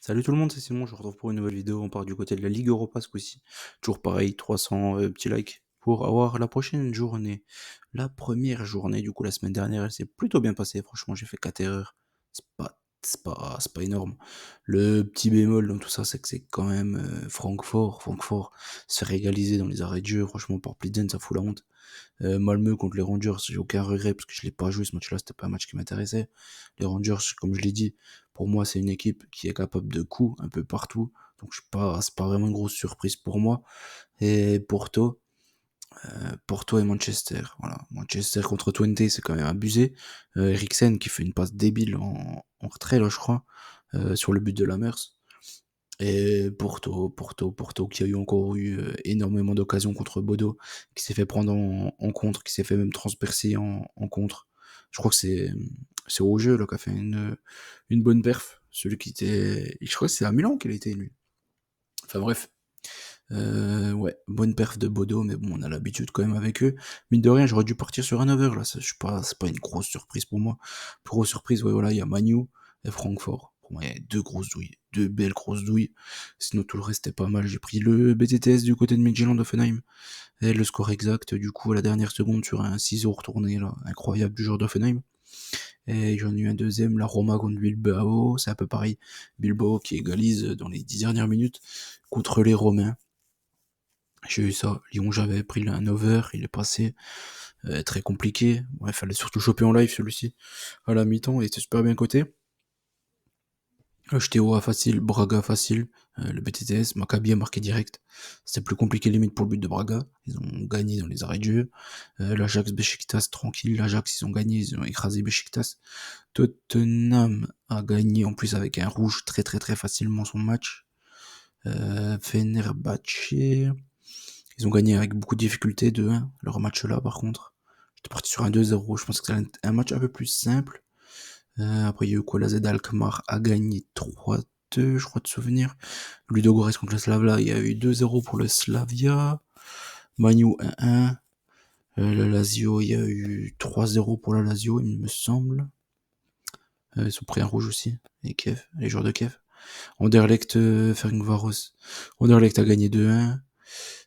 Salut tout le monde, c'est Simon, je vous retrouve pour une nouvelle vidéo, on part du côté de la Ligue Europa ce coup-ci. Toujours pareil, 300 petits likes pour avoir la prochaine journée. La première journée, du coup la semaine dernière, elle s'est plutôt bien passée, franchement j'ai fait 4 erreurs. C'est pas énorme. Le petit bémol dans tout ça, c'est que c'est quand même Francfort se fait égaliser dans les arrêts de jeu, franchement par Plzen, ça fout la honte. Malmö contre les Rangers, j'ai aucun regret parce que je l'ai pas joué ce match-là, c'était pas un match qui m'intéressait. Les Rangers, comme je l'ai dit, pour moi c'est une équipe qui est capable de coups un peu partout, donc c'est pas vraiment une grosse surprise pour moi. Et Porto et Manchester, voilà. Manchester contre Twente, c'est quand même abusé. Eriksen qui fait une passe débile en retrait là je crois, sur le but de Lamers. Et Porto qui a encore eu énormément d'occasions contre Bodo, qui s'est fait prendre en contre, qui s'est fait même transpercer en contre. Je crois que c'est au jeu là qui a fait une bonne perf. Celui qui était, je crois que c'est à Milan qu'il était lui. Enfin bref, ouais, bonne perf de Bodo, mais bon, on a l'habitude quand même avec eux. Mine de rien, j'aurais dû partir sur un over là. C'est pas une grosse surprise pour moi. Plus grosse surprise, ouais, voilà, il y a Manu et Francfort. Pour moi, il y a deux grosses douilles, deux belles grosses douilles. Sinon, tout le reste est pas mal. J'ai pris le BTTS du côté de Midtjylland d'Offenheim. Et le score exact, du coup, à la dernière seconde sur un ciseau retourné là, incroyable du joueur d'Offenheim. Et j'en ai eu un deuxième, la Roma contre Bilbao. C'est un peu pareil. Bilbao qui égalise dans les 10 dernières minutes contre les Romains. J'ai eu ça. Lyon, j'avais pris un over, il est passé. Très compliqué. Ouais, fallait surtout choper en live celui-ci. À la mi-temps, il était super bien coté. HTOA facile, Braga facile. Le BTTS, Maccabi a marqué direct. C'était plus compliqué limite pour le but de Braga. Ils ont gagné dans les arrêts de jeu. L'Ajax Besiktas, tranquille. L'Ajax, ils ont gagné, ils ont écrasé Besiktas. Tottenham a gagné en plus avec un rouge très très très facilement son match. Fenerbahçe, ils ont gagné avec beaucoup de difficultés 2-1, leur match là par contre. J'étais parti sur un 2-0, je pense que c'est un match un peu plus simple. Après il y a eu quoi, la Z Alkmaar a gagné 3-2, je crois de souvenir. Ludogorets contre le Slavia, il y a eu 2-0 pour le Slavia. Manu 1-1. Le Lazio, il y a eu 3-0 pour la Lazio, il me semble. Ils ont pris un rouge aussi, les joueurs de Kiev. Anderlecht, Ferencvaros. Anderlecht a gagné 2-1.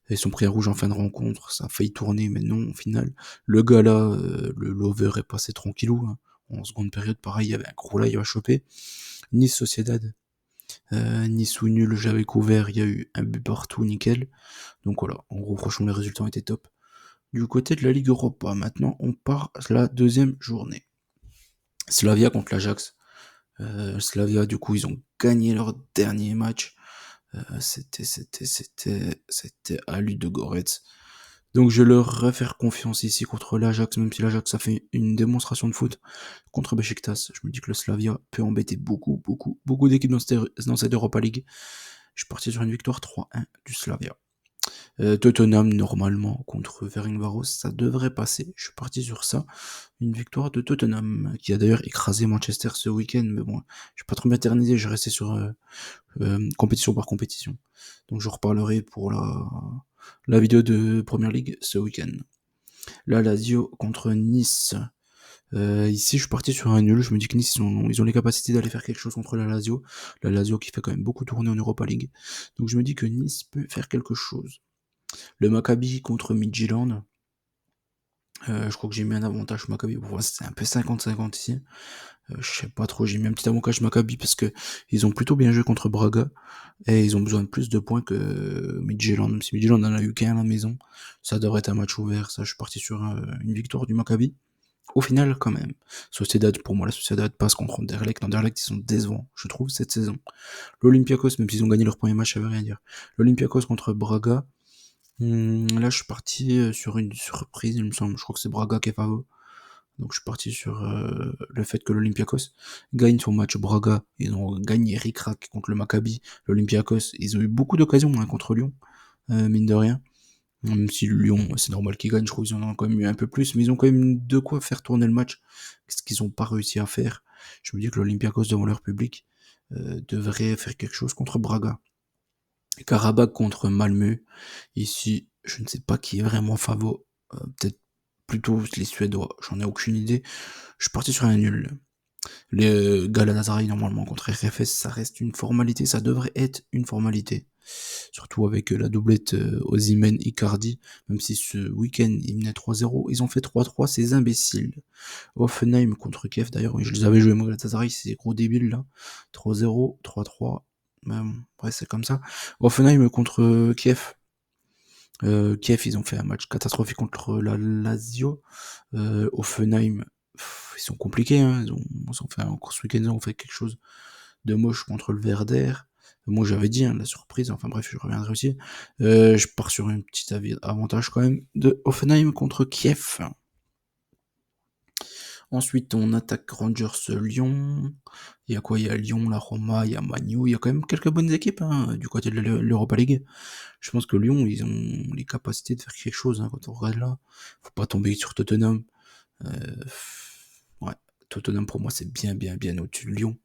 Ils sont pris à rouge en fin de rencontre, ça a failli tourner, mais non, au final. Le gars là, le lover est passé tranquillou. Hein. En seconde période, pareil, il y avait un gros live à choper. Nice Sociedad. Nice ou nul, j'avais couvert, il y a eu un but partout, nickel. Donc voilà, en gros, franchement, les résultats étaient top. Du côté de la Ligue Europa, maintenant, on part à la deuxième journée. Slavia contre l'Ajax. Slavia, du coup, ils ont gagné leur dernier match. C'était à Ludogorets. Donc je leur refaire confiance ici contre l'Ajax, même si l'Ajax a fait une démonstration de foot contre Besiktas. Je me dis que le Slavia peut embêter beaucoup d'équipes dans cette Europa League. Je suis parti sur une victoire 3-1 du Slavia. Tottenham, normalement, contre Ferencvaros, ça devrait passer. Je suis parti sur ça. Une victoire de Tottenham, qui a d'ailleurs écrasé Manchester ce week-end, mais bon, je vais pas trop m'éterniser, je vais rester sur compétition par compétition. Donc je reparlerai pour la vidéo de Première League ce week-end. La Lazio contre Nice. Ici, je suis parti sur un nul. Je me dis que Nice, ils ont les capacités d'aller faire quelque chose contre la Lazio. La Lazio qui fait quand même beaucoup tourner en Europa League. Donc je me dis que Nice peut faire quelque chose. Le Maccabi contre Midtjylland. Je crois que j'ai mis un avantage Maccabi. Bon, c'est un peu 50-50 ici. Je sais pas trop, j'ai mis un petit avantage Maccabi parce que ils ont plutôt bien joué contre Braga et ils ont besoin de plus de points que Midtjylland. Même si Midtjylland en a eu qu'un à la maison, ça devrait être un match ouvert. Ça, je suis parti sur une victoire du Maccabi. Au final, quand même, Sociedad, pour moi, la Sociedad passe contre Anderlecht. Anderlecht, ils sont décevants, je trouve, cette saison. L'Olympiakos, même s'ils ont gagné leur premier match, ça veut rien dire. L'Olympiakos contre Braga. Là, je suis parti sur une surprise, il me semble. Je crois que c'est Braga qui est favori. Donc je suis parti sur le fait que l'Olympiakos gagne son match Braga. Ils ont gagné ric-rac contre le Maccabi. L'Olympiakos, ils ont eu beaucoup d'occasions hein, contre Lyon, mine de rien. Même si Lyon, c'est normal qu'ils gagnent, je trouve qu'ils en ont quand même eu un peu plus, mais ils ont quand même de quoi faire tourner le match, ce qu'ils n'ont pas réussi à faire. Je me dis que l'Olympiakos devant leur public devrait faire quelque chose contre Braga. Karabakh contre Malmö. Ici, je ne sais pas qui est vraiment favori. Peut-être plutôt les Suédois. J'en ai aucune idée. Je suis parti sur un nul. Les Galatasaray, normalement, contre RFS, ça reste une formalité, ça devrait être une formalité. Surtout avec la doublette Osimhen-Icardi, même si ce week-end, ils menaient 3-0, ils ont fait 3-3, ces imbéciles. Hoffenheim contre Kiev, d'ailleurs, oui, je les avais joués, moi, Galatasaray, ces gros débiles, là. 3-0, 3-3, ouais, c'est comme ça. Hoffenheim contre Kiev. Kiev, ils ont fait un match catastrophique contre la Lazio. Offenheim, ils sont compliqués, hein. Ils ont fait encore ce week-end, ils ont fait quelque chose de moche contre le Werder. Moi, j'avais dit, hein, la surprise. Enfin bref, je reviendrai aussi. Je pars sur un petit avantage quand même de Offenheim contre Kiev. Ensuite, on attaque Rangers-Lyon. Il y a quoi? Il y a Lyon, la Roma, il y a Manu. Il y a quand même quelques bonnes équipes hein, du côté de l'Europa League. Je pense que Lyon, ils ont les capacités de faire quelque chose hein, quand on regarde là. Faut pas tomber sur Tottenham. Euh, ouais, Tottenham pour moi, c'est bien, bien, bien au-dessus de Lyon.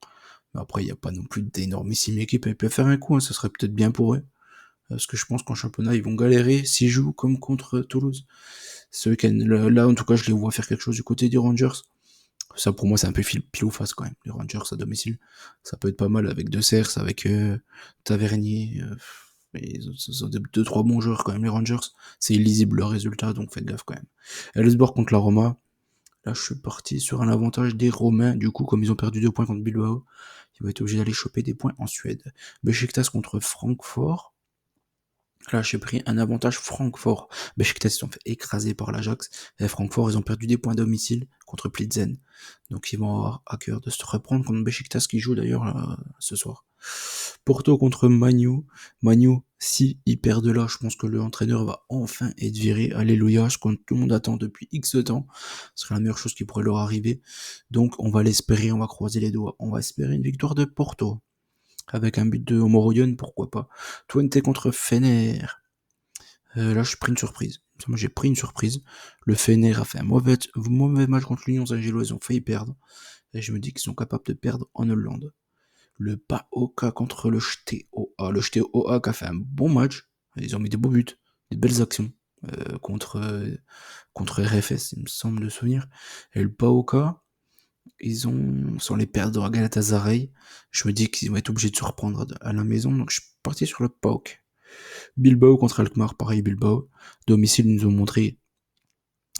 Mais après, il n'y a pas non plus d'énormissime équipe. Ils peuvent faire un coup, hein, ça serait peut-être bien pour eux. Parce que je pense qu'en championnat, ils vont galérer s'ils jouent comme contre Toulouse. Ce week-end, là, en tout cas, je les vois faire quelque chose du côté des Rangers. Ça, pour moi, c'est un peu pile ou face quand même. Les Rangers à domicile, ça peut être pas mal avec De Cers, avec Tavernier. Ils ont deux, trois bons joueurs quand même, les Rangers. C'est illisible leur résultat, donc faites gaffe quand même. Elfsborg contre la Roma. Là, je suis parti sur un avantage des Romains. Du coup, comme ils ont perdu 2 points contre Bilbao, ils vont être obligés d'aller choper des points en Suède. Besiktas contre Francfort. Là, j'ai pris un avantage Francfort. Besiktas, ils sont fait écraser par l'Ajax. Et Francfort, ils ont perdu des points à domicile contre Plitzen. Donc, ils vont avoir à cœur de se reprendre contre Besiktas qui joue d'ailleurs ce soir. Porto contre Manu. Manu, si il perd de là, je pense que l'entraîneur va enfin être viré. Alléluia, ce que tout le monde attend depuis X temps. Ce serait la meilleure chose qui pourrait leur arriver. Donc, on va l'espérer, on va croiser les doigts. On va espérer une victoire de Porto. Avec un but de Omoroyon, pourquoi pas. Twente contre Fener. Là, j'ai pris une surprise. Moi, j'ai pris une surprise. Le Fener a fait un mauvais match contre l'Union Saint-Gilloise. Ils ont failli perdre. Et je me dis qu'ils sont capables de perdre en Hollande. Le PAOK contre le Steaua. Le Steaua qui a fait un bon match. Ils ont mis des beaux buts, des belles actions contre RFS, il me semble de souvenir. Et le PAOK, sans les perdre à Galatasaray, je me dis qu'ils vont être obligés de se reprendre à la maison. Donc je suis parti sur le PAOK. Bilbao contre Alkmaar, pareil Bilbao. Domicile, ils ont montré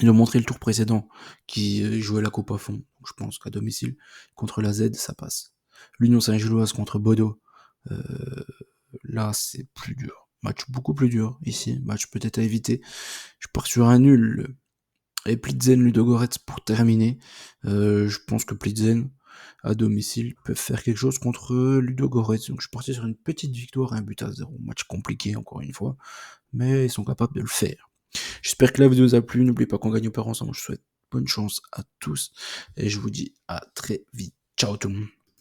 le tour précédent qui jouait la coupe à fond. Donc, je pense qu'à domicile, contre la Z, ça passe. L'Union Saint-Gilloise contre Bodo. Euh, Là, c'est plus dur. Match beaucoup plus dur ici. Match peut-être à éviter. Je pars sur un nul. Et Plitzen, Ludogorets pour terminer. Je pense que Plitzen, à domicile, peuvent faire quelque chose contre Ludogorets. Donc je suis parti sur une petite victoire, un but à 0. Match compliqué encore une fois. Mais ils sont capables de le faire. J'espère que la vidéo vous a plu. N'oubliez pas qu'on gagne au père ensemble. Je souhaite bonne chance à tous. Et je vous dis à très vite. Ciao tout le monde.